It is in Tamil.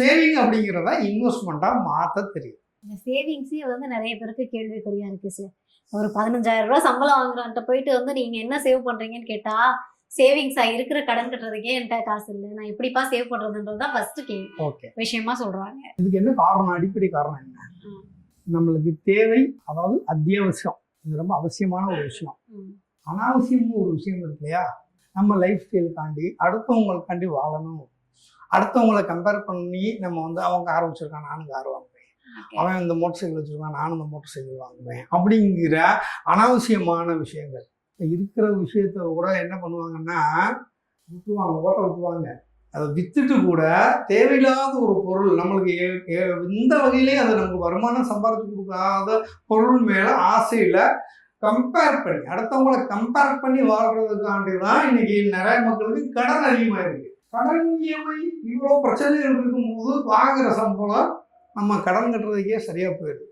சேவிங் அப்படிங்கிறத இன்வெஸ்ட்மெண்ட்டாக மாற்ற தெரியும். இந்த சேவிங்ஸே வந்து நிறைய பேருக்கு கேள்விக்குறியா இருக்கு சார். ஒரு 15,000 ரூபாய் சம்பளம் வாங்குறவன்ட்ட போயிட்டு வந்து நீங்க என்ன சேவ் பண்றீங்கன்னு கேட்டா, சேவிங்ஸா இருக்கிற கடன் கட்டுறதுக்கே என்கிட்ட காசு இல்லை, நான் எப்படிப்பா சேவ் பண்றதுன்றது தான் ஃபர்ஸ்ட் ஓகே விஷயமா சொல்றாங்க. இதுக்கு என்ன காரணம்? அடிப்படை காரணம் என்ன? நம்மளுக்கு தேவை, அதாவது அத்தியாவசியம், இது ரொம்ப அவசியமான ஒரு விஷயம். அனாவசியம்னு ஒரு விஷயம் இருக்கு இல்லையா? நம்ம லைஃப் ஸ்டைலுக்காண்டி அடுத்தவங்களுக்காண்டி வாழணும், அடுத்தவங்களை கம்பேர் பண்ணி நம்ம வந்து அவங்க கார் வச்சிருக்கான் நானும் கார் வாங்குவேன், அவன் இந்த மோட்டர் சைக்கிள் வச்சிருக்கான் நானும் இந்த மோட்டர் சைக்கிள் வாங்குவேன் அப்படிங்கிற அனாவசியமான விஷயங்கள் இருக்கிற விஷயத்த கூட என்ன பண்ணுவாங்கன்னா விட்டுருவாங்க, ஓட்ட விட்டுருவாங்க. அதை வித்துட்டு கூட தேவையில்லாத ஒரு பொருள், நம்மளுக்கு எந்த வகையிலையும் அது நமக்கு வருமானம் சம்பாதிச்சு கொடுக்காத பொருள் மேலே ஆசையில் கம்பேர் பண்ணி அடுத்தவங்களை கம்பேர் பண்ணி வாழ்றதுக்காண்டி தான் இன்னைக்கு நிறைய மக்களுக்கு கடன் அதிகமாக இருக்கு. கடன் இஎம்ஐ இவ்வளோ பிரச்சனைகள் இருக்கும்போது வாங்குற சம்பளம் நம்ம கடன் கட்டுறதுக்கே சரியாக போயிடுது.